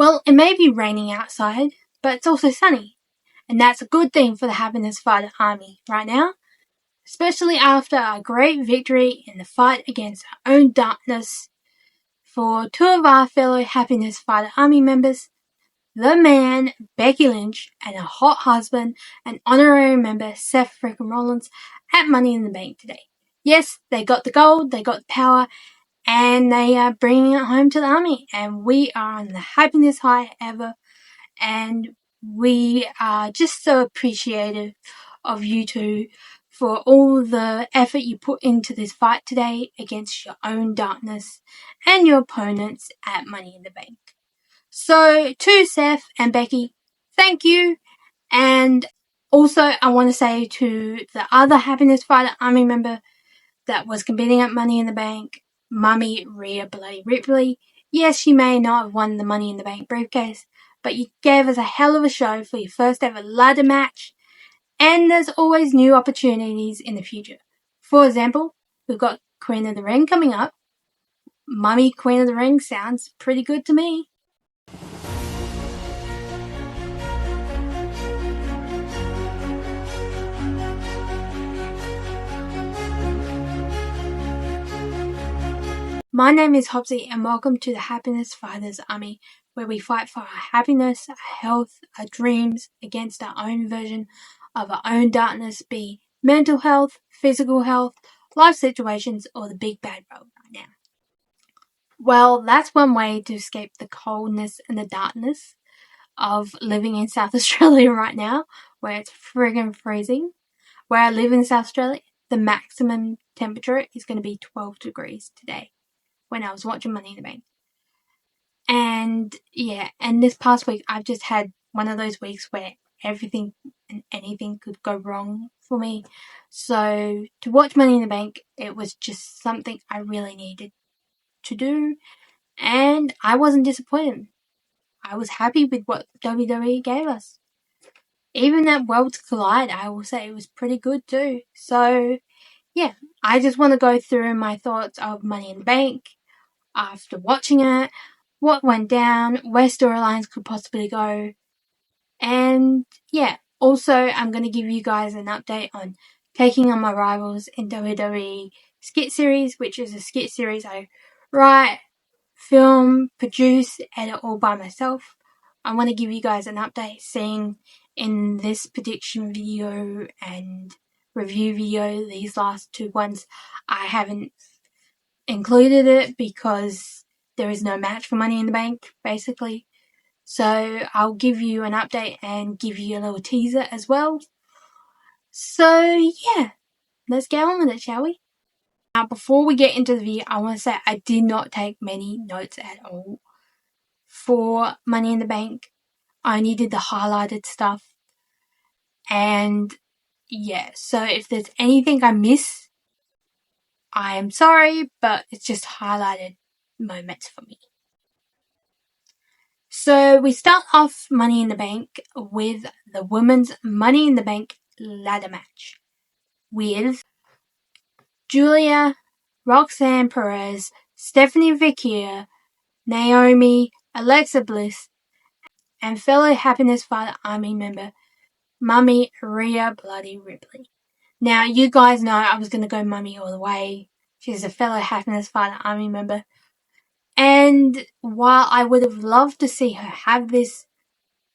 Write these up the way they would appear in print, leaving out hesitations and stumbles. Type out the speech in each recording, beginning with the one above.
Well, it may be raining outside, but it's also sunny. And that's a good thing for the Happiness Fighter Army right now, especially after a great victory in the fight against our own darkness for two of our fellow Happiness Fighter Army members, the man, Becky Lynch, and her hot husband and honorary member, Seth freaking Rollins, at Money in the Bank today. Yes, they got the gold, they got the power, and they are bringing it home to the army, and we are on the happiness high ever, and we are just so appreciative of you two for all the effort you put into this fight today against your own darkness and your opponents at Money in the Bank. So, to Seth and Becky, thank you, and also I want to say to the other Happiness Fighter Army member that was competing at Money in the Bank, Mummy Rhea Bloody Ripley. Yes, she may not have won the Money in the Bank briefcase, but you gave us a hell of a show for your first ever ladder match, and there's always new opportunities in the future. For example, we've got Queen of the Ring coming up. Mummy Queen of the Ring sounds pretty good to me. My name is Hopsy, and welcome to the Happiness Fighters Army, where we fight for our happiness, our health, our dreams against our own version of our own darkness, be mental health, physical health, life situations, or the big bad world right now. Well, that's one way to escape the coldness and the darkness of living in South Australia right now, where it's friggin' freezing. Where I live in South Australia, the maximum temperature is going to be 12 degrees today when I was watching Money in the Bank. And and this past week I've just had one of those weeks where everything and anything could go wrong for me. So to watch Money in the Bank, it was just something I really needed to do, and I wasn't disappointed. I was happy with what WWE gave us. Even at Worlds Collide, I will say it was pretty good too. So yeah, I just want to go through my thoughts of Money in the Bank after watching it, what went down, where storylines could possibly go, and also I'm going to give you guys an update on Taking on My Rivals in WWE Skit Series, which is a skit series I write, film, produce, edit all by myself. I want to give you guys an update, seeing in this prediction video and review video, these last two ones, I haven't included it because there is no match for Money in the Bank, basically. So I'll give you an update and give you a little teaser as well. So yeah, let's get on with it, shall we? Now, before we get into the video, I want to say I did not take many notes at all for Money in the Bank. I only did the highlighted stuff. And so if there's anything I miss, I am sorry, but it's just highlighted moments for me. So we start off Money in the Bank with the women's Money in the Bank ladder match with Julia, Roxanne Perez, Stephanie Vecchia, Naomi, Alexa Bliss, and fellow Happiness Fighter Army member Mummy Rhea Bloody Ripley. Now, you guys know I was going to go Mummy all the way. She's a fellow Happiness Fighter Army member. And while I would have loved to see her have this,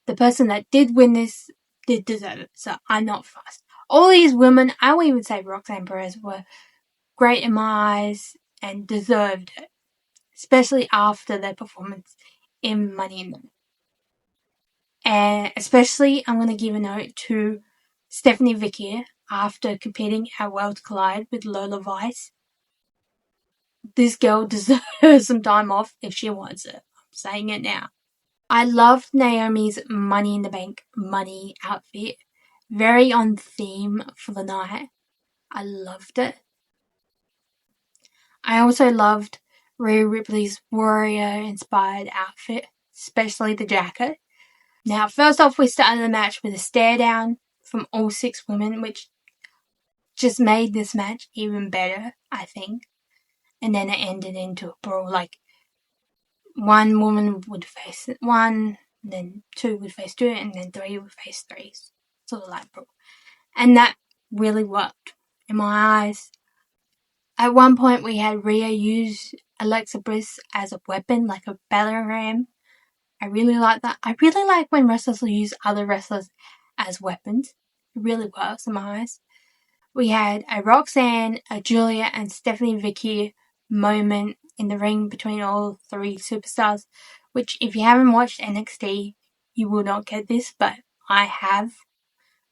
the person that did win this did deserve it, so I'm not fussed. All these women, I won't even say Roxanne Perez, were great in my eyes and deserved it, especially after their performance in Money in the Bank. And especially, I'm going to give a note to Stephanie Vecchia after competing at Worlds Collide with Lola Vice. This girl deserves some time off if she wants it. I'm saying it now. I loved Naomi's Money in the Bank money outfit. Very on theme for the night. I loved it. I also loved Rhea Ripley's warrior-inspired outfit, especially the jacket. Now, first off, we started the match with a stare down from all 6 women, which just made this match even better, I think. And then it ended into a brawl. Like, one woman would face one, and then two would face two, and then three would face three. Sort of like Brooke. And that really worked in my eyes. At one point, we had Rhea use Alexa Bliss as a weapon, like a battering ram. I really like that. I really like when wrestlers use other wrestlers as weapons. It really works in my eyes. We had a Roxanne, a Julia, and Stephanie Vicky moment in the ring between all three superstars, which if you haven't watched NXT, you will not get this, but I have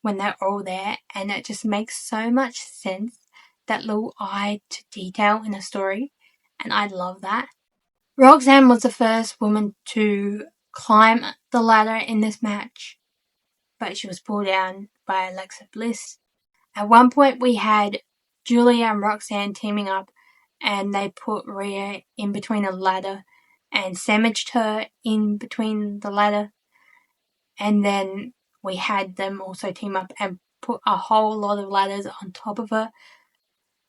when they're all there, and it just makes so much sense, that little eye to detail in a story, and I love that. Roxanne was the first woman to climb the ladder in this match, but she was pulled down by Alexa Bliss. At one point we had Julia and Roxanne teaming up, and they put Rhea in between a ladder and sandwiched her in between the ladder, and then we had them also team up and put a whole lot of ladders on top of her,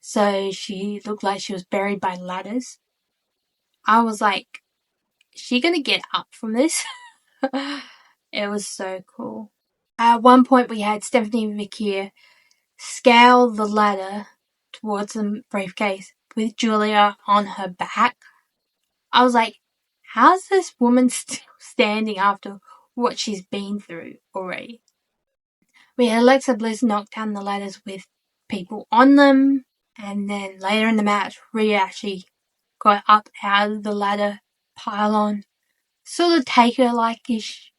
so she looked like she was buried by ladders. I was like, is she gonna get up from this? It was so cool. At one point we had Stephanie Vicky scale the ladder towards the briefcase with Julia on her back. I was like, how's this woman still standing after what she's been through already? We had Alexa Bliss knock down the ladders with people on them, and then later in the match, Rhea actually got up out of the ladder pylon, sort of Taker-like-ish,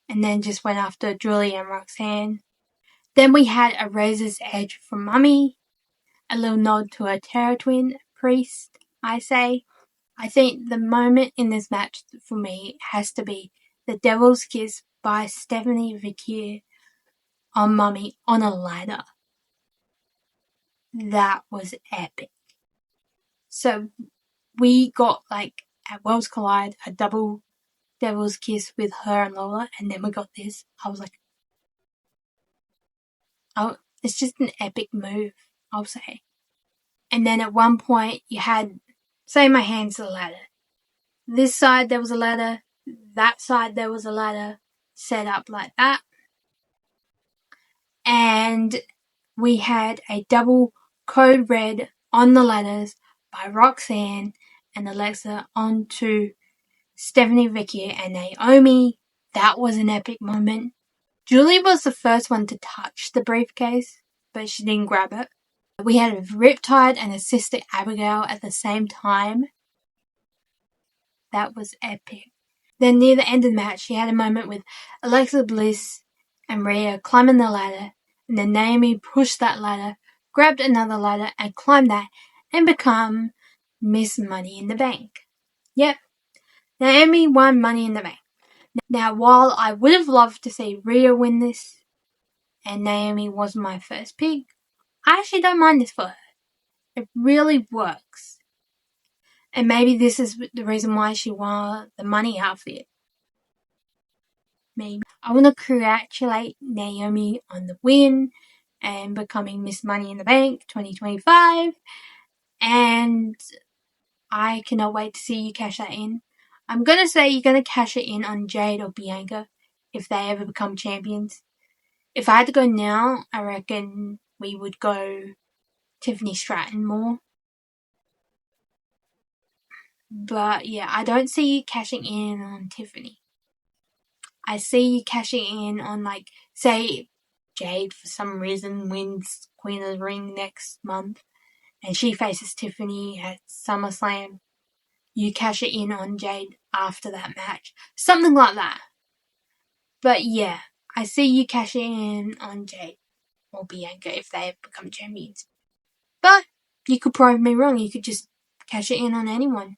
and then just went after Julia and Roxanne. Then we had a Razor's Edge from Mummy, a little nod to her Terror Twin priest, I say. I think the moment in this match for me has to be the Devil's Kiss by Stephanie Vicky on Mummy on a ladder. That was epic. So we got, like, at Worlds Collide, a double Devil's Kiss with her and Lola, and then we got this. I was like, oh, it's just an epic move, I'll say. And then at one point you had, say my hand's the ladder. This side there was a ladder, that side there was a ladder, set up like that. And we had a double code red on the ladders by Roxanne and Alexa onto Stephanie Vicky and Naomi. That was an epic moment. Julie was the first one to touch the briefcase, but she didn't grab it. We had a Riptide and a Sister Abigail at the same time. That was epic. Then near the end of the match, she had a moment with Alexa Bliss and Rhea climbing the ladder, and then Naomi pushed that ladder, grabbed another ladder and climbed that, and become Miss Money in the Bank. Yep, Naomi won Money in the Bank. Now, while I would have loved to see Rhea win this, and Naomi was my first pick, I actually don't mind this for her. It really works. And maybe this is the reason why she won the money outfit. Maybe. I want to congratulate Naomi on the win and becoming Miss Money in the Bank 2025. And I cannot wait to see you cash that in. I'm going to say you're going to cash it in on Jade or Bianca if they ever become champions. If I had to go now, I reckon we would go Tiffany Stratton more. But yeah, I don't see you cashing in on Tiffany. I see you cashing in on, like, say Jade for some reason wins Queen of the Ring next month and she faces Tiffany at SummerSlam. You cash it in on Jade after that match. Something like that. But yeah, I see you cashing in on Jade or Bianca if they become champions. But you could prove me wrong. You could just cash it in on anyone.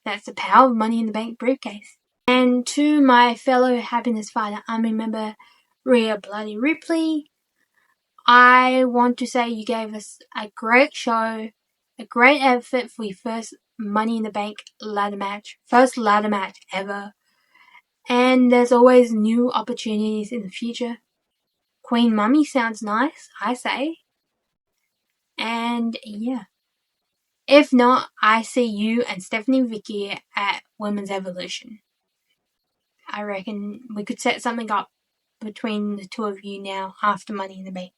That's the power of Money in the Bank briefcase. And to my fellow Happiness Fighter Army member, Rhea Bloody Ripley, I want to say you gave us a great show, a great effort for your first Money in the Bank ladder match, first ladder match ever. And there's always new opportunities in the future. Queen Mummy sounds nice, I say. And yeah. If not, I see you and Stephanie Vicky at Women's Evolution. I reckon we could set something up between the two of you now after Money in the Bank.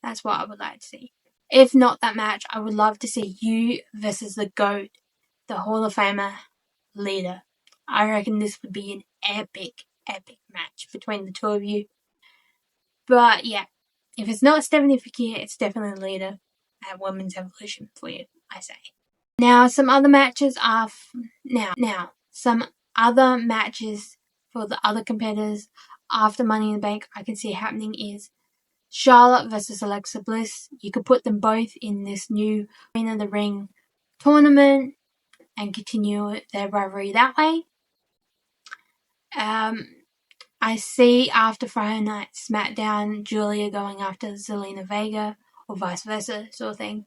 That's what I would like to see. If not that match, I would love to see you versus the GOAT, the Hall of Famer, Lita. I reckon this would be an epic match between the two of you. But yeah, if it's not Stephanie Vicky, it's definitely Lita at Women's Evolution for you, I say. Now, some other matches are some other matches for the other competitors after Money in the Bank I can see happening is Charlotte versus Alexa Bliss. You could put them both in this new Queen of the Ring tournament and continue their rivalry that way. I see after Friday Night SmackDown, Julia going after Zelina Vega, or vice versa, sort of thing.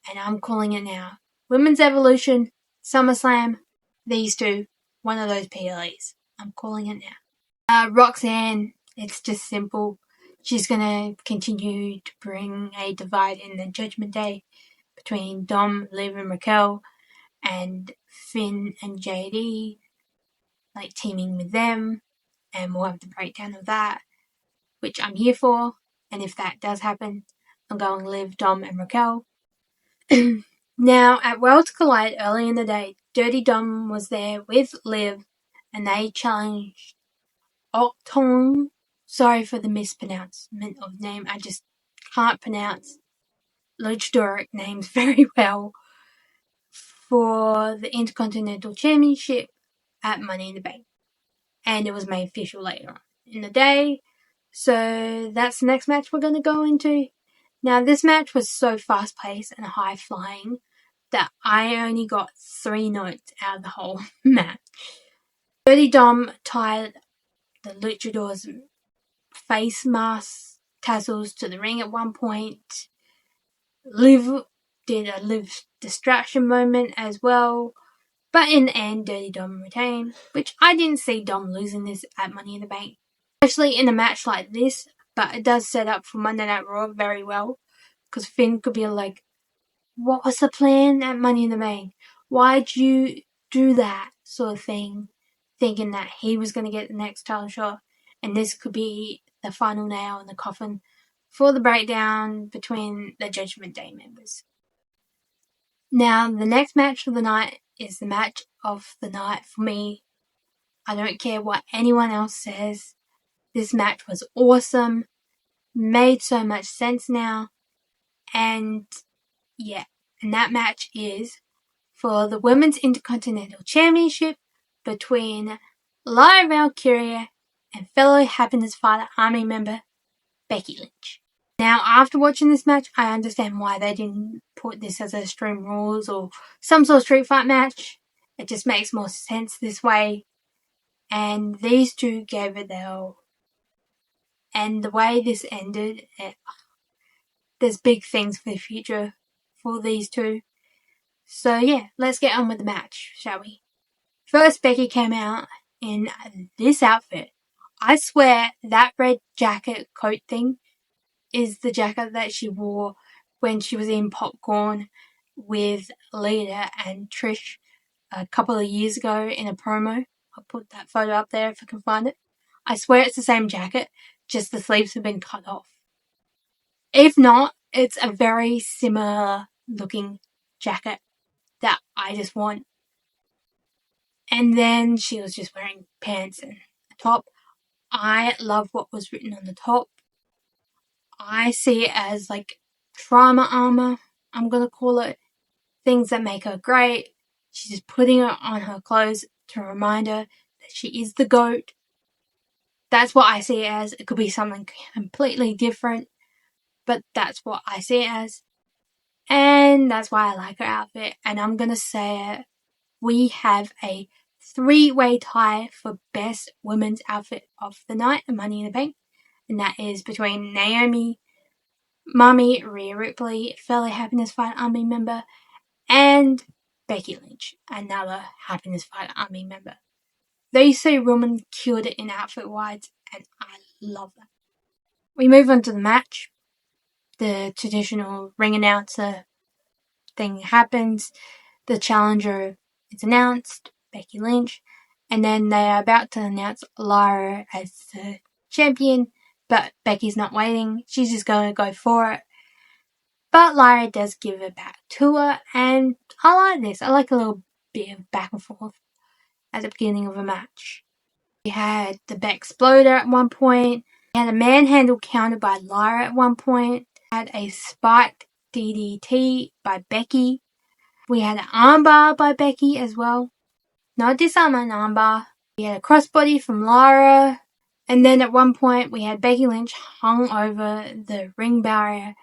And I'm calling it now. Women's Evolution, SummerSlam, these two, one of those PLEs. I'm calling it now. Roxanne, it's just simple. She's going to continue to bring a divide in the Judgment Day between Dom, Liv, and Raquel, and Finn and JD, like teaming with them, and we'll have the breakdown of that, which I'm here for. And if that does happen, I'm going Liv, Dom, and Raquel. Now, at Worlds Collide early in the day, Dirty Dom was there with Liv, and they challenged Octong. Sorry for the mispronouncement of name. I just can't pronounce luchadoric names very well. For the Intercontinental Championship at Money in the Bank. And it was made official later on in the day. So that's the next match we're going to go into. Now, this match was so fast-paced and high-flying that I only got 3 notes out of the whole match. Dirty Dom tied the luchador's face mask tassels to the ring at one point. Liv did a Liv distraction moment as well. But in the end, Dirty Dom retained, which I didn't see Dom losing this at Money in the Bank. Especially in a match like this, but it does set up for Monday Night Raw very well. Because Finn could be like, what was the plan at Money in the Bank? Why'd you do that? Sort of thing. Thinking that he was going to get the next title shot. And this could be the final nail in the coffin for the breakdown between the Judgment Day members. Now, the next match of the night is the match of the night for me. I don't care what anyone else says. This match was awesome. Made so much sense now. And yeah, and that match is for the Women's Intercontinental Championship between Lyra Valkyria and fellow Happiness Fighter Army member Becky Lynch. Now, after watching this match, I understand why they didn't put this as a Extreme Rules or some sort of street fight match. It just makes more sense this way. And these two gave it their all. And the way this ended, there's big things for the future for these two. So yeah, let's get on with the match, shall we? First, Becky came out in this outfit. I swear that red jacket coat thing is the jacket that she wore when she was in Popcorn with Lita and Trish a couple of years ago in a promo. I'll put that photo up there if I can find it. I swear it's the same jacket, just the sleeves have been cut off. If not, it's a very similar looking jacket that I just want. And then she was just wearing pants and a top. I love what was written on the top. I see it as like trauma armor, I'm going to call it. Things that make her great. She's just putting it on her clothes to remind her that she is the GOAT. That's what I see it as. It could be something completely different, but that's what I see it as. And that's why I like her outfit. And I'm going to say it. We have a 3-way tie for best women's outfit of the night at Money in the Bank. And that is between Naomi, Mami, Rhea Ripley, fellow Happiness Fighter Army member, and Becky Lynch, another Happiness Fighter Army member. These 3 women killed it in outfit-wise, and I love that. We move on to the match. The traditional ring announcer thing happens. The challenger is announced, Becky Lynch, and then they are about to announce Lara as the champion, but Becky's not waiting. She's just going to go for it. But Lara does give it back to her, and I like this. I like a little bit of back and forth at the beginning of a match. We had the Bexploder at one point. We had a manhandle counter by Lara at one point. We had a spiked DDT by Becky. We had an armbar by Becky as well. Not disarm, an armbar. We had a crossbody from Lara. And then at one point we had Becky Lynch hung over the ring barrier,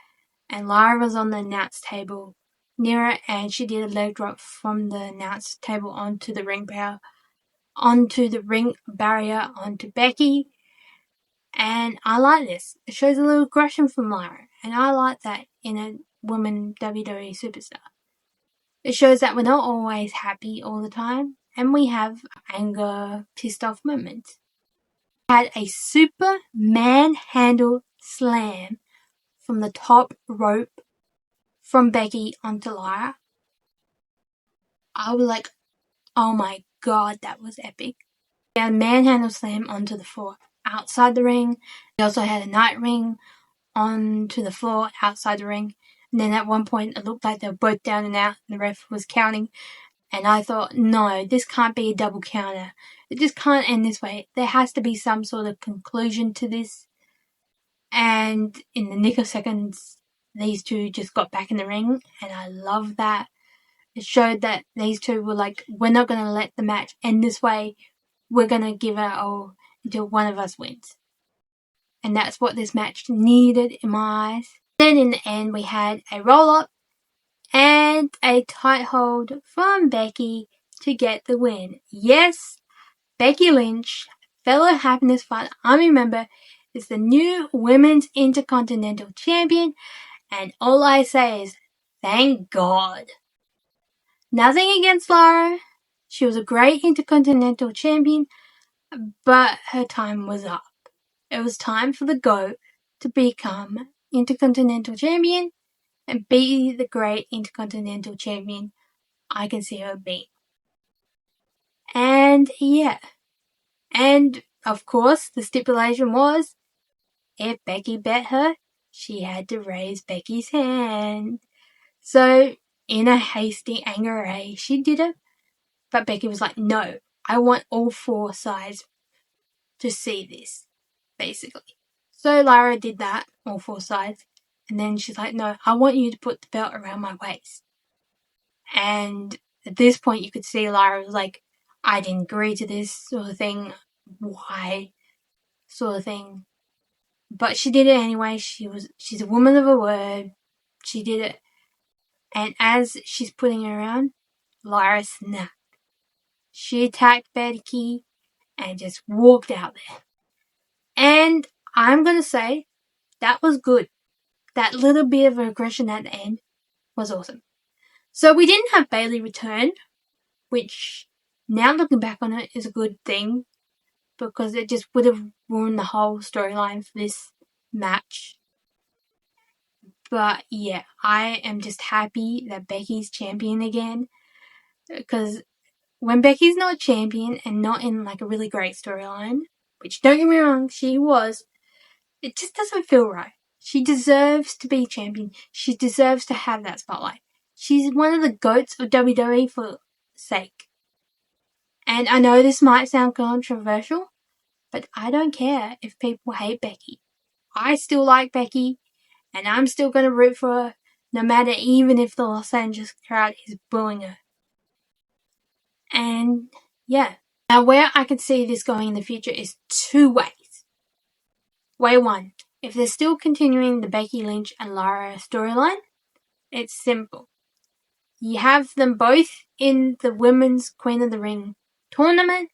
and Lara was on the announce table near it, and she did a leg drop from the announce table onto the ring barrier onto Becky. And I like this. It shows a little aggression from Lara, and I like that in a woman WWE superstar. It shows that we're not always happy all the time, and we have anger, pissed off moments. We had a super manhandle slam from the top rope from Becky onto Lara. I was like, oh my god, that was epic. We had a manhandle slam onto the floor outside the ring. We also had a night ring onto the floor outside the ring. And then at one point it looked like they were both down and out, and the ref was counting. And I thought, no, this can't be a double counter. It just can't end this way. There has to be some sort of conclusion to this. And in the nick of seconds, these two just got back in the ring, and I love that. It showed that these two were like, we're not going to let the match end this way. We're going to give it all until one of us wins. And that's what this match needed in my eyes. Then in the end, we had a roll-up and a tight hold from Becky to get the win. Yes, Becky Lynch, fellow Happiness Fighter Army member, is the new Women's Intercontinental Champion, and all I say is, thank God. Nothing against Lara. She was a great Intercontinental Champion, but her time was up. It was time for the GOAT to become Intercontinental Champion and be the great Intercontinental Champion I can see her being. And yeah. And of course, the stipulation was, if Becky bet her, she had to raise Becky's hand. So, in a hasty anger, she did it. But Becky was like, no, I want all four sides to see this, basically. So Lara did that, all four sides. And then she's like, no, I want you to put the belt around my waist. And at this point, you could see Lara was like, I didn't agree to this sort of thing. Why? Sort of thing. But she did it anyway. She's a woman of her word. She did it. And as she's putting her around, Lara snapped. She attacked Becky and just walked out there. And I'm going to say, that was good. That little bit of aggression at the end was awesome. So we didn't have Bayley return, which, now looking back on it, is a good thing, because it just would have ruined the whole storyline for this match. But yeah, I am just happy that Becky's champion again, because when Becky's not champion and not in like a really great storyline, which don't get me wrong, she was, it just doesn't feel right. She deserves to be champion. She deserves to have that spotlight. She's one of the GOATs of WWE for sake. And I know this might sound controversial, but I don't care if people hate Becky. I still like Becky, and I'm still going to root for her, no matter even if the Los Angeles crowd is booing her. And yeah. Now where I can see this going in the future is two ways. Way one, if they're still continuing the Becky Lynch and Lara storyline, it's simple. You have them both in the Women's Queen of the Ring tournament.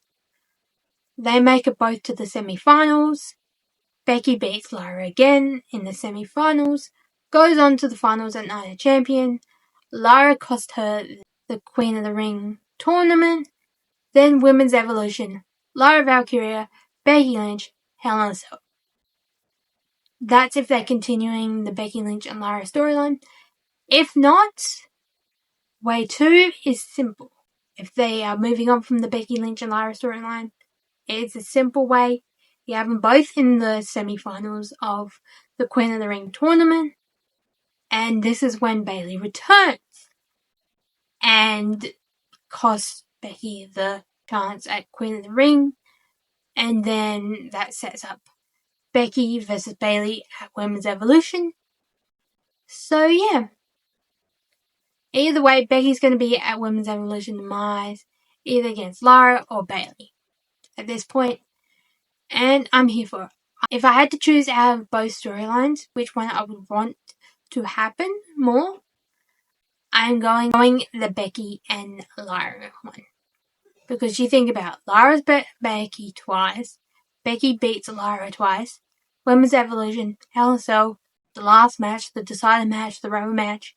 They make it both to the semi-finals. Becky beats Lara again in the semi-finals, goes on to the finals at Night of Champion. Lara cost her the Queen of the Ring tournament. Then Women's Evolution, Lara Valkyria, Becky Lynch, Hell in a Cell. That's if they're continuing the Becky Lynch and Lara storyline. If not, Way 2 is simple. If they are moving on from the Becky Lynch and Lyra storyline, it's a simple way. You have them both in the semi-finals of the Queen of the Ring tournament, and this is when Bayley returns and costs Becky the chance at Queen of the Ring, and then that sets up Becky versus Bayley at Women's Evolution. So yeah, either way, Becky's going to be at Women's Evolution in my eyes, either against Lyra or Bayley at this point, and I'm here for it. If I had to choose out of both storylines, which one I would want to happen more, I'm going the Becky and Lyra one. Because you think about Lyra's Becky twice, Becky beats Lyra twice, Women's Evolution, Hell in a Cell, the last match, the decider match, the rubber match,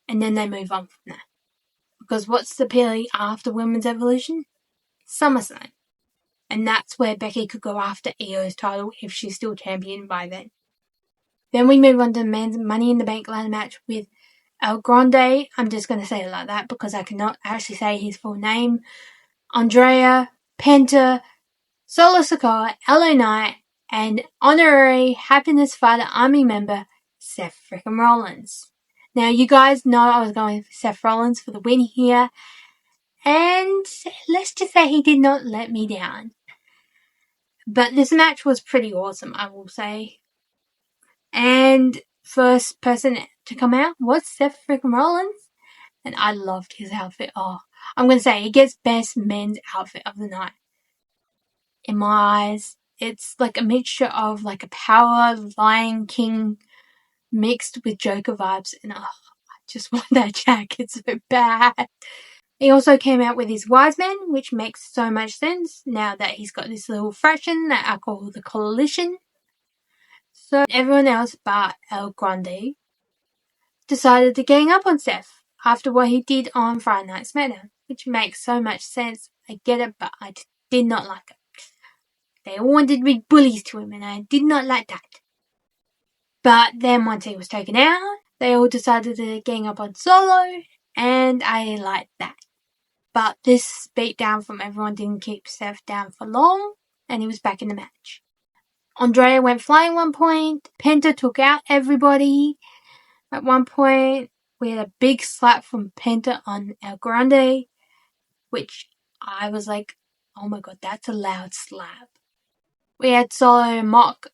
and then they move on from that. Because what's the period after Women's Evolution? SummerSlam. And that's where Becky could go after Io's title if she's still champion by then. Then we move on to the men's Money in the Bank ladder match with El Grande. I'm just going to say it like that because I cannot actually say his full name. Andrea, Penta, Solo Sikoa, LA Knight, and honorary Happiness Fighter Army member Seth frickin' Rollins. Now, you guys know I was going for Seth Rollins for the win here, and let's just say he did not let me down. But this match was pretty awesome, I will say. And first person to come out was Seth frickin' Rollins, and I loved his outfit. Oh, I'm going to say he gets best men's outfit of the night. In my eyes, it's like a mixture of like a Power Lion King mixed with Joker vibes, and I just want that jacket so bad. He also came out with his Wise Man, which makes so much sense now that he's got this little fraction that I call the Coalition. So everyone else but El Grande decided to gang up on Seth after what he did on Friday Night SmackDown, which makes so much sense. I get it, but I did not like it. They all wanted to be bullies to him, and I did not like that. But then once he was taken out, they all decided to gang up on Solo, and I liked that. But this beatdown from everyone didn't keep Seth down for long, and he was back in the match. Andrea went flying one point. Penta took out everybody. At one point, we had a big slap from Penta on El Grande, which I was like, oh my god, that's a loud slap. We had Solo mock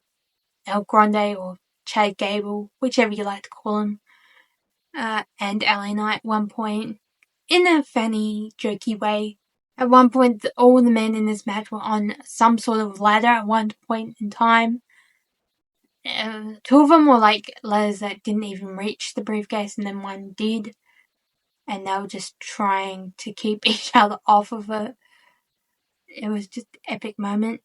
El Grande or Chad Gable, whichever you like to call him, and LA Knight at one point, in a funny, jokey way. At one point, all the men in this match were on some sort of ladder at one point in time. Two of them were like ladders that didn't even reach the briefcase, and then one did. And they were just trying to keep each other off of it. It was just an epic moment.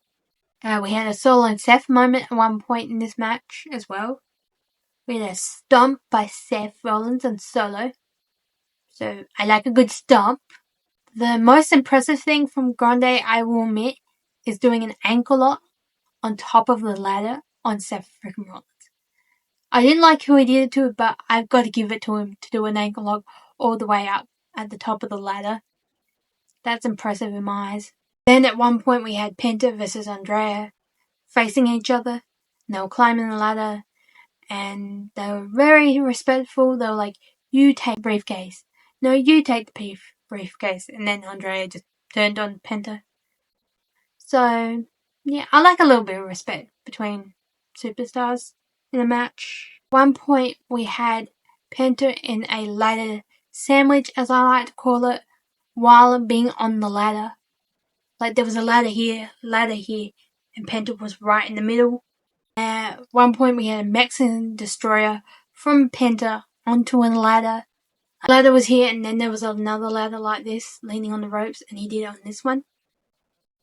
We had a Solo and Seth moment at one point in this match as well. We had a stomp by Seth Rollins and Solo. So I like a good stomp. The most impressive thing from Grande, I will admit, is doing an ankle lock on top of the ladder on Seth freaking Rollins. I didn't like who he did it to, but I've got to give it to him to do an ankle lock all the way up at the top of the ladder. That's impressive in my eyes. Then at one point we had Penta versus Andrea facing each other. And they were climbing the ladder, and they were very respectful. They were like, you take the briefcase. No, you take the briefcase. And then Andrea just turned on Penta. So, yeah, I like a little bit of respect between superstars in a match. At one point, we had Penta in a ladder sandwich, as I like to call it, while being on the ladder. Like, there was a ladder here, and Penta was right in the middle. At one point, we had a Mexican destroyer from Penta onto a ladder. A ladder was here, and then there was another ladder like this, leaning on the ropes, and he did it on this one.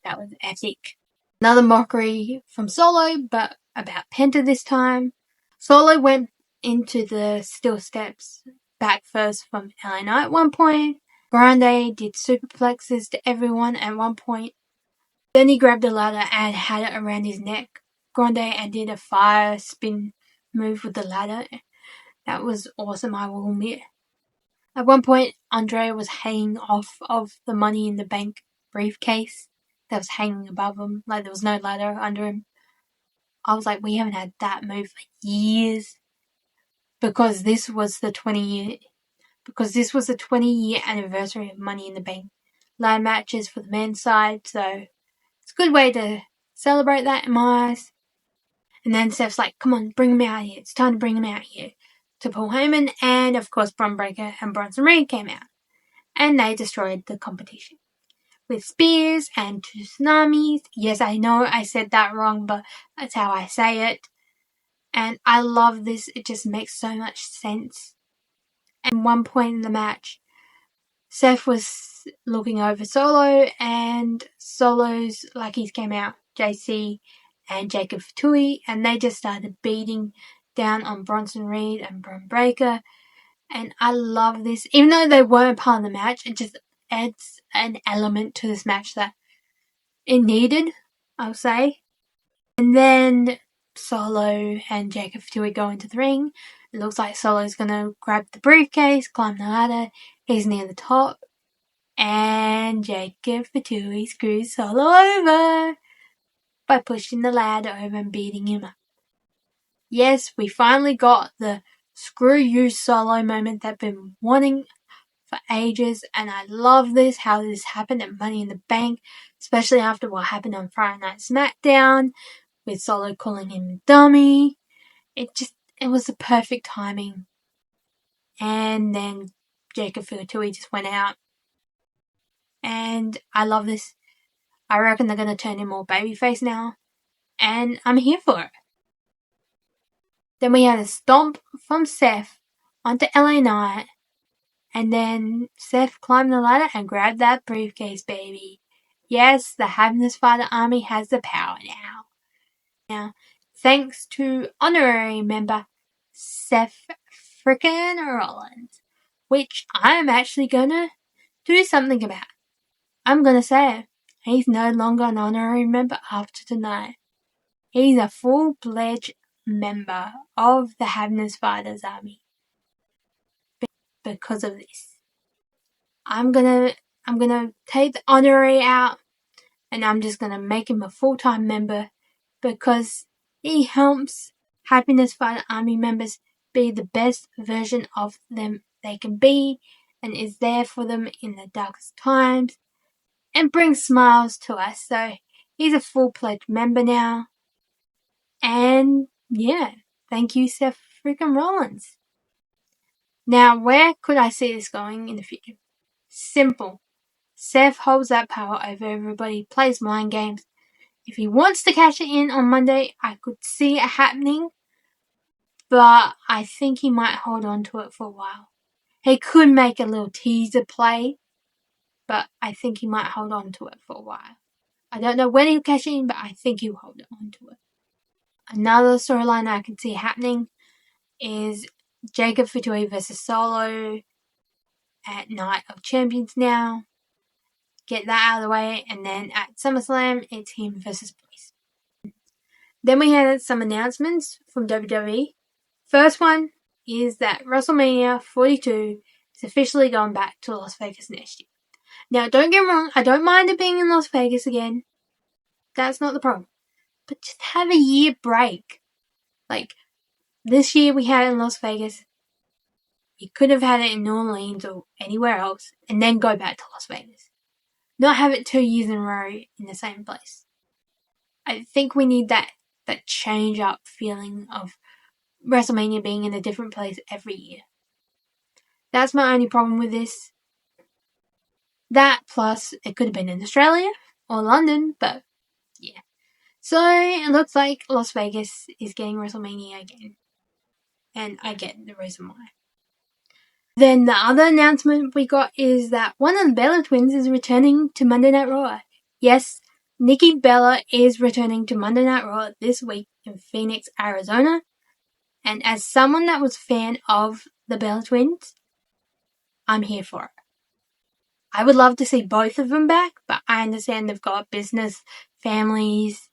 That was epic. Another mockery from Solo, but about Penta this time. Solo went into the steel steps back first from LA Knight at one point. Grande did superplexes to everyone at one point. Then he grabbed the ladder and had it around his neck. Grande and did a fire spin move with the ladder. That was awesome, I will admit. At one point, Andre was hanging off of the Money in the Bank briefcase that was hanging above him, like there was no ladder under him. I was like, we haven't had that move for years, because this was the 20-year anniversary of Money in the Bank ladder matches for the men's side, so it's a good way to celebrate that in my eyes. And then Seth's like, come on, bring him out here. It's time to bring him out here. To Paul Heyman, and of course Bron Breakker and Bronson Reed came out. And they destroyed the competition. With spears and 2 tsunamis. Yes, I know I said that wrong, but that's how I say it. And I love this. It just makes so much sense. At one point in the match, Seth was looking over Solo, and Solo's lackeys came out, JC and Jacob Fatui, and they just started beating down on Bronson Reed and Bron Breakker. And I love this. Even though they weren't part of the match, it just adds an element to this match that it needed, I'll say. And then Solo and Jacob Fatui go into the ring. It looks like Solo's going to grab the briefcase, climb the ladder. He's near the top. And Jacob Fatui screws Solo over by pushing the ladder over and beating him up. Yes, we finally got the screw you Solo moment that I've been wanting for ages, and I love this, how this happened at Money in the Bank, especially after what happened on Friday Night SmackDown, with Solo calling him a dummy. It was the perfect timing. And then Jacob Fatui just went out. And I love this. I reckon they're going to turn him more babyface now. And I'm here for it. Then we had a stomp from Seth onto LA Knight. And then Seth climbed the ladder and grabbed that briefcase, baby. Yes, the Happiness Fighter Army has the power now. Now, thanks to honorary member Seth frickin' Rollins, which I'm actually gonna do something about. I'm gonna say it. He's no longer an honorary member after tonight. He's a full-fledged member of the Happiness Fighters Army. Because of this. I'm gonna take the honorary out, and I'm just gonna make him a full-time member, because he helps Happiness Fighter Army members be the best version of them they can be, and is there for them in the darkest times, and brings smiles to us. So he's a full-fledged member now. And yeah, thank you, Seth freaking Rollins. Now, where could I see this going in the future? Simple. Seth holds that power over everybody, plays mind games. If he wants to cash it in on Monday, I could see it happening, but I think he might hold on to it for a while. He could make a little teaser play, but I think he might hold on to it for a while. I don't know when he'll cash it in, but I think he'll hold on to it. Another storyline I can see happening is Jacob Fatui versus Solo at Night of Champions now. Get that out of the way, and then at SummerSlam, it's him versus Bliss. Then we had some announcements from WWE. First one is that WrestleMania 42 is officially going back to Las Vegas next year. Now, don't get me wrong, I don't mind it being in Las Vegas again. That's not the problem. But just have a year break. Like, this year we had it in Las Vegas. You could have had it in New Orleans or anywhere else, and then go back to Las Vegas. Not have it 2 years in a row in the same place. I think we need that change up feeling of WrestleMania being in a different place every year. That's my only problem with this. That plus it could have been in Australia or London, but yeah. So it looks like Las Vegas is getting WrestleMania again. And I get the reason why. Then the other announcement we got is that one of the Bella twins is returning to Monday Night Raw. Yes, Nikki Bella is returning to Monday Night Raw this week in Phoenix, Arizona. And as someone that was a fan of the Bella twins, I'm here for it. I would love to see both of them back, but I understand they've got business, families,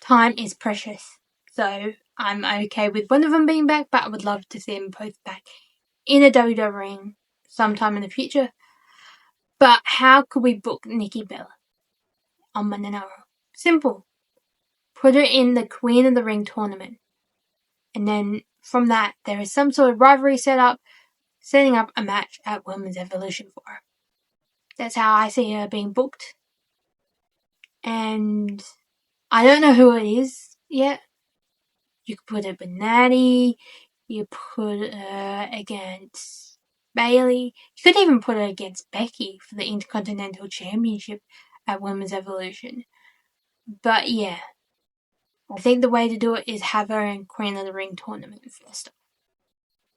time is precious. So I'm okay with one of them being back, but I would love to see them both back in a WWE ring sometime in the future. But how could we book Nikki Bella on Monday Night Raw? Simple. Put her in the Queen of the Ring tournament. And then from that, there is some sort of rivalry setting up a match at Women's Evolution for her. That's how I see her being booked. And I don't know who it is yet. You could put it with Natty. You put her against Bayley. You could even put her against Becky for the Intercontinental Championship at Women's Evolution. But yeah, I think the way to do it is have her in Queen of the Ring tournament first.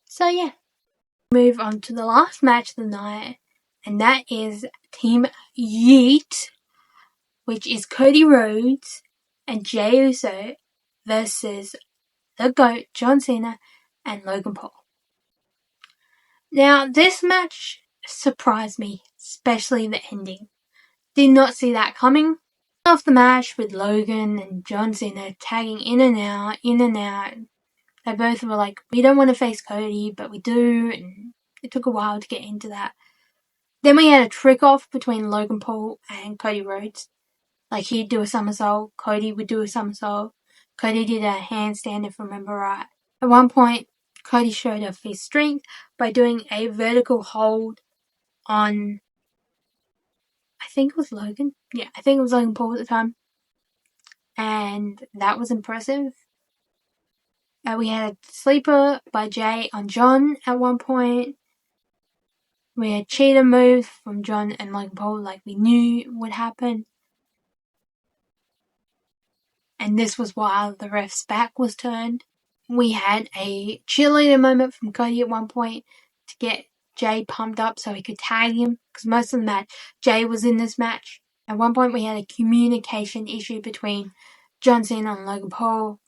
So yeah, move on to the last match of the night, and that is Team Yeet, which is Cody Rhodes and Jey Uso versus the GOAT, John Cena, and Logan Paul. Now, this match surprised me, especially the ending. Did not see that coming. Off the match with Logan and John Cena tagging in and out. They both were like, we don't want to face Cody, but we do, and it took a while to get into that. Then we had a trick off between Logan Paul and Cody Rhodes. Like, he'd do a somersault, Cody would do a somersault. Cody did a handstand, if I remember right. At one point, Cody showed off his strength by doing a vertical hold on, I think it was Logan. Yeah, I think it was Logan Paul at the time. And that was impressive. We had a sleeper by Jey on John at one point. We had cheetah moves from John and Logan Paul like we knew would happen. And this was while the ref's back was turned. We had a cheerleader moment from Cody at one point to get Jey pumped up so he could tag him, because most of the match, Jey was in this match. At one point we had a communication issue between John Cena and Logan Paul.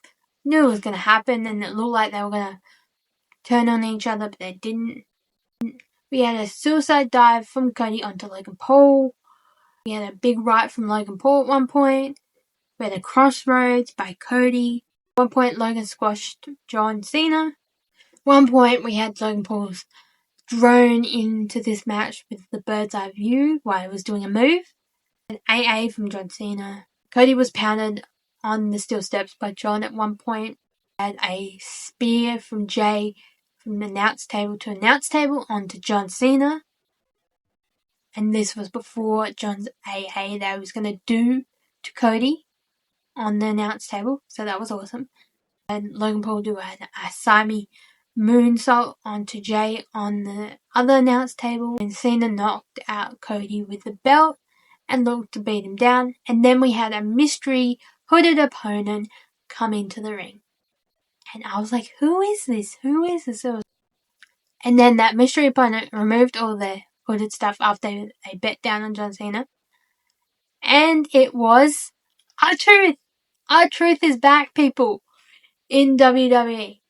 Knew it was going to happen, and it looked like they were going to turn on each other, but they didn't. We had a suicide dive from Cody onto Logan Paul. We had a big right from Logan Paul at one point. We had a crossroads by Cody. At one point, Logan squashed John Cena. At one point, we had Logan Paul's drone into this match with the bird's eye view while he was doing a move. An AA from John Cena. Cody was pounded on the steel steps by John at one point. Had a spear from Jey from announce table to announce table onto John Cena. And this was before John's AA that he was going to do to Cody on the announce table. So that was awesome. And Logan Paul do a Sami moonsault onto Jey on the other announce table. And Cena knocked out Cody with the belt and looked to beat him down. And then we had a mystery hooded opponent come into the ring. And I was like, who is this? Who is this? And then that mystery opponent removed all the hooded stuff after they bet down on John Cena. And it was R-Truth. R-Truth is back, people, in WWE.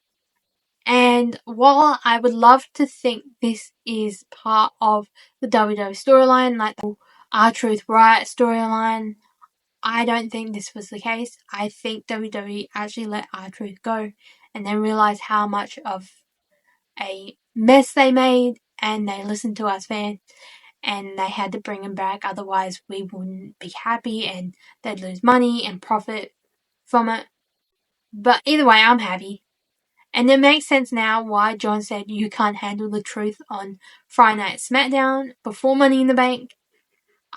And while I would love to think this is part of the WWE storyline, like the R-Truth Riot storyline, I don't think this was the case. I think WWE actually let R-Truth go and then realized how much of a mess they made, and they listened to us fans, and they had to bring him back, otherwise we wouldn't be happy and they'd lose money and profit from it. But either way, I'm happy. And it makes sense now why John said you can't handle the truth on Friday Night SmackDown before Money in the Bank.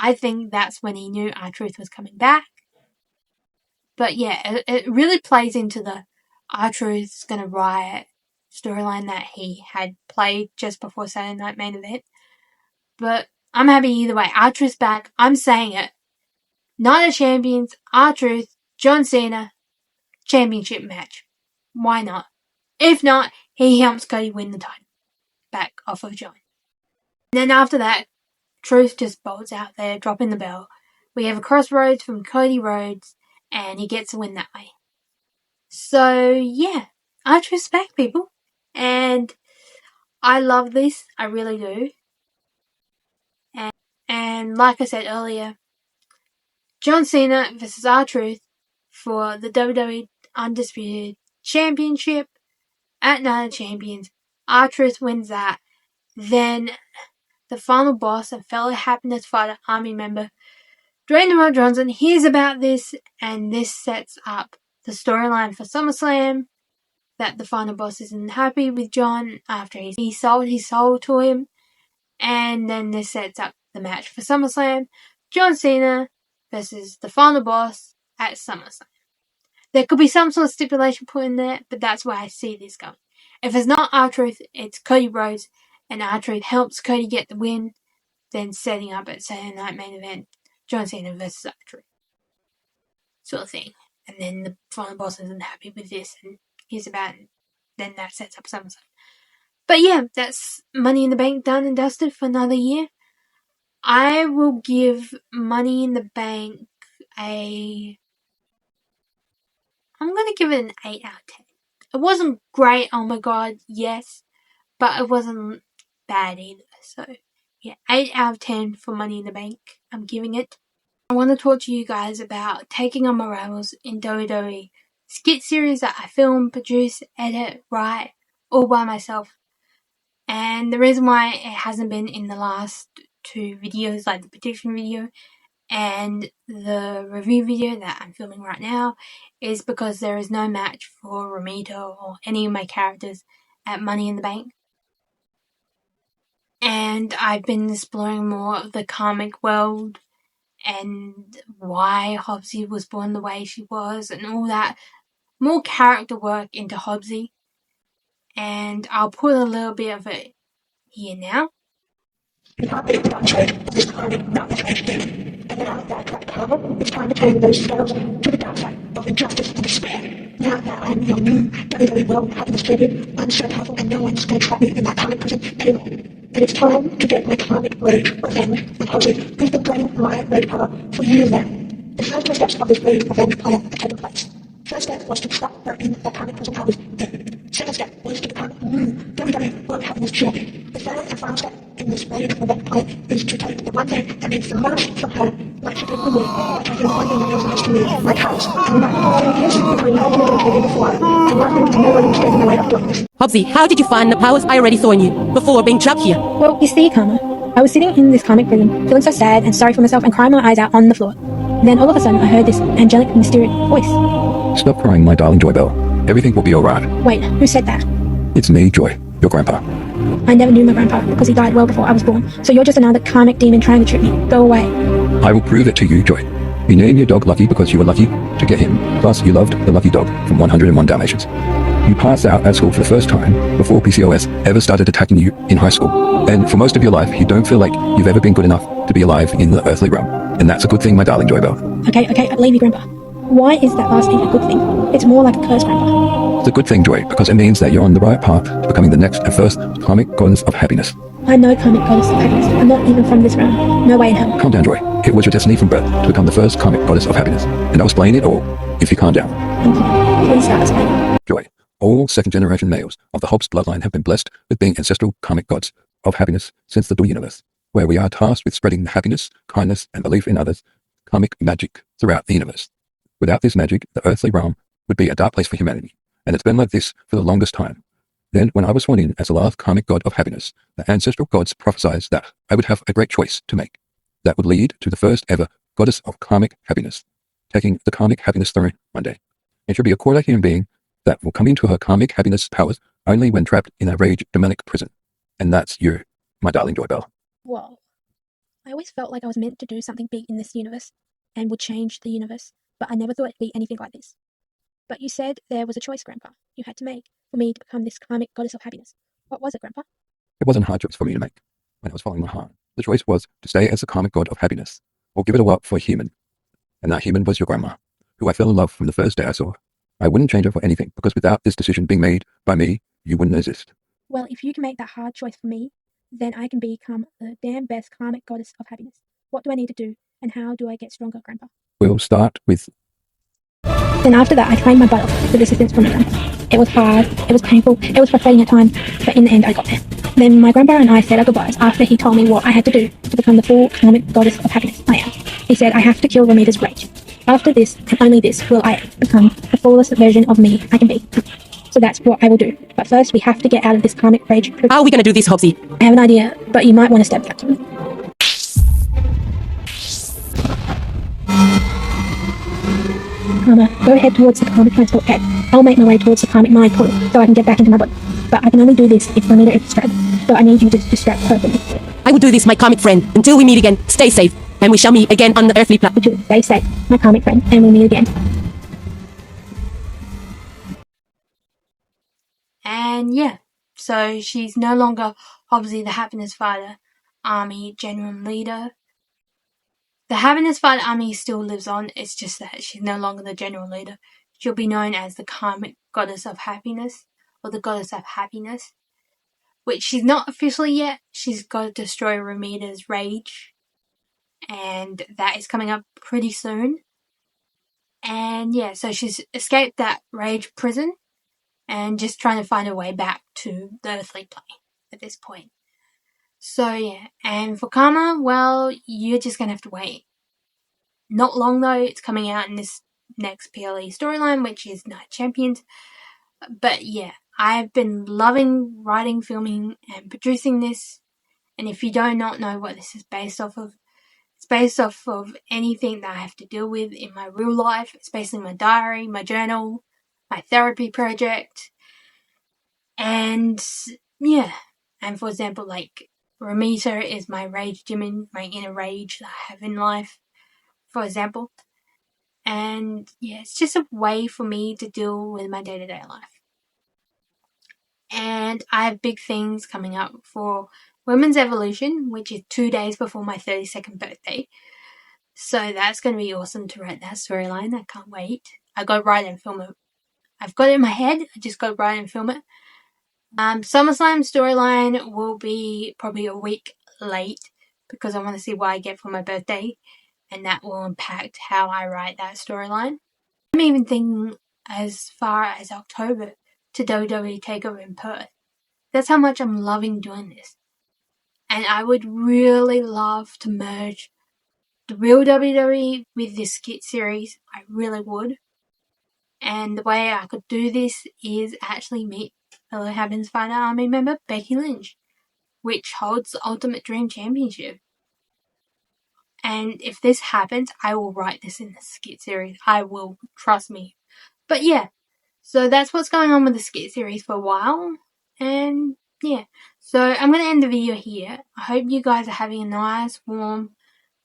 I think that's when he knew R-Truth was coming back. But yeah, it really plays into the R-Truth's gonna riot storyline that he had played just before Saturday Night Main Event. But I'm happy either way. R-Truth's back. I'm saying it. Night of Champions, R-Truth, John Cena, championship match. Why not? If not, he helps Cody win the title back off of John. And then after that, Truth just bolts out there, dropping the bell. We have a crossroads from Cody Rhodes, and he gets a win that way. So yeah, R-Truth's back, people. And I love this. I really do. And like I said earlier, John Cena versus R-Truth for the WWE Undisputed Championship at Night of Champions. R-Truth wins that. Then the final boss and fellow Happiness Fighter Army member, Dwayne The Rock Johnson, hears about this, and this sets up the storyline for SummerSlam, that the final boss isn't happy with John after he sold his soul to him, and then this sets up the match for SummerSlam, John Cena versus the final boss at SummerSlam. There could be some sort of stipulation put in there, but that's where I see this going. If it's not R-Truth, it's Cody Rhodes, and R-Truth helps Cody get the win, then setting up at Saturday Night Main Event, John Cena versus R-Truth. Sort of thing. And then the final boss isn't happy with this, and hears about it. Then that sets up SummerSlam. But yeah, that's Money in the Bank done and dusted for another year. I will give Money in the Bank I'm going to give it an 8 out of 10. It wasn't great, oh my god, yes, but it wasn't bad either. So, yeah, 8 out of 10 for Money in the Bank. I'm giving it. I want to talk to you guys about Taking on My Rivals in WWE. Skit series that I film, produce, edit, write, all by myself. And the reason why it hasn't been in the last 2 videos, like the prediction video and the review video that I'm filming right now, is because there is no match for Ramito or any of my characters at Money in the Bank. And I've been exploring more of the karmic world and why Hobbsy was born the way she was and all that. More character work into Hobbsy. And I'll put a little bit of it here now. It's time to turn those scales to the dark side of injustice and despair. Now that I'm your new, very well happiness champion, I'm so powerful and no one's going to trap me in that karmic prison anymore. And it's time to get my karmic rage revenge and Hobbsy, who's been draining my rage power for years now. The first 2 steps of this rage revenge plan have taken place. First step was to stop her in that karmic prison powers dead. Second step was to become new WWE World Happiness Champion. The third and final step in this rage revenge plan is to take the one thing that means the most from her, like she did with me, by taking the one thing that feels nice to me, my cows, and not years between her and before, and not to never stand in the way of doing this. Hobbsy, how did you find the powers I already saw in you before being trapped here? Well, you see, Karma, I was sitting in this karmic prison, feeling so sad and sorry for myself and crying my eyes out on the floor. And then all of a sudden I heard this angelic, mysterious voice. Stop crying, my darling Joy Bell. Everything will be alright. Wait, who said that? It's me, Joy, your grandpa. I never knew my grandpa because he died well before I was born. So you're just another karmic demon trying to trick me. Go away. I will prove it to you, Joy. You named your dog Lucky because you were lucky to get him. Plus, you loved the Lucky dog from 101 Dalmatians. You passed out at school for the first time before PCOS ever started attacking you in high school. And for most of your life, you don't feel like you've ever been good enough to be alive in the earthly realm. And that's a good thing, my darling Joy Bell. Okay, I believe you, Grandpa. Why is that last thing a good thing? It's more like a curse, Grandpa. It's a good thing, Joy, because it means that you're on the right path to becoming the next and first karmic goddess of happiness. I'm no karmic goddess of happiness. I'm not even from this realm. No way in hell. Calm down, Joy. It was your destiny from birth to become the first karmic goddess of happiness. And I'll explain it all if you calm down. Thank you. Please start explaining. Joy, all second-generation males of the Hobbs bloodline have been blessed with being ancestral karmic gods of happiness since the Dual Universe, where we are tasked with spreading happiness, kindness, and belief in others, karmic magic throughout the universe. Without this magic, the earthly realm would be a dark place for humanity, and it's been like this for the longest time. Then, when I was sworn in as the last karmic god of happiness, the ancestral gods prophesied that I would have a great choice to make that would lead to the first ever goddess of karmic happiness, taking the karmic happiness throne one day. It should be a quarter human being that will come into her karmic happiness powers only when trapped in a rage demonic prison. And that's you, my darling Joy Bell. Whoa. I always felt like I was meant to do something big in this universe and would change the universe, but I never thought it'd be anything like this. But you said there was a choice, Grandpa, you had to make for me to become this karmic goddess of happiness. What was it, Grandpa? It wasn't a hard choice for me to make when I was following my heart. The choice was to stay as the karmic god of happiness or give it all up for a human. And that human was your grandma, who I fell in love from the first day I saw her. I wouldn't change her for anything, because without this decision being made by me, you wouldn't exist. Well, if you can make that hard choice for me, then I can become the damn best karmic goddess of happiness. What do I need to do, and how do I get stronger, Grandpa? We'll start with... Then after that, I trained my butt off with assistance from my grandpa. It was hard, it was painful, it was frustrating at times, but in the end I got there. Then my grandpa and I said our goodbyes after he told me what I had to do to become the full karmic goddess of happiness I am. He said I have to kill Ramita's rage. After this, and only this, will I become the fullest version of me I can be. So that's what I will do. But first, we have to get out of this karmic rage prison. How are we gonna do this, Hobbsy? I have an idea, but you might want to step back to me. Karma, go ahead towards the karmic transport gate. I'll make my way towards the karmic mind portal so I can get back into my body. But I can only do this if Ramita is distracted. So I need you to distract her from me. I will do this, my comic friend. Until we meet again, stay safe, and we shall meet again on the earthly planet. Would you stay safe, my karmic friend, and we'll meet again. And yeah, so she's no longer obviously the Happiness Fighter Army genuine leader. The Happiness Fighter Army still lives on, it's just that she's no longer the general leader. She'll be known as the Karmic Goddess of Happiness, or the Goddess of Happiness, which she's not officially yet. She's got to destroy Ramita's rage, and that is coming up pretty soon. And yeah, so she's escaped that rage prison and just trying to find a way back to the earthly plane at this point. So yeah, and for Karma, well, you're just gonna have to wait. Not long though, it's coming out in this next PLE storyline, which is Night Champions. But yeah, I've been loving writing, filming, and producing this. And if you do not know what this is based off of, it's based off of anything that I have to deal with in my real life. It's basically my diary, my journal, my therapy project. And yeah, and for example, like Ramita is my rage demon, my inner rage that I have in life, for example. And yeah, it's just a way for me to deal with my day-to-day life. And I have big things coming up for Women's Evolution, which is 2 days before my 32nd birthday. So that's going to be awesome to write that storyline. I can't wait. I got to write and film it. I've got it in my head. I just got to write and film it. SummerSlam storyline will be probably a week late because I want to see what I get for my birthday, and that will impact how I write that storyline. I'm even thinking as far as October to WWE TakeOver in Perth. That's how much I'm loving doing this. And I would really love to merge the real WWE with this skit series. I really would. And the way I could do this is actually meet fellow Happiness Fighter Army member Becky Lynch, which holds the Ultimate Dream Championship. And if this happens, I will write this in the skit series. I will, trust me. But yeah, so that's what's going on with the skit series for a while. And yeah, so I'm going to end the video here. I hope you guys are having a nice, warm,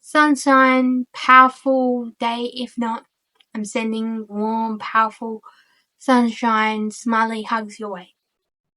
sunshine, powerful day. If not, I'm sending warm, powerful, sunshine, smiley hugs your way.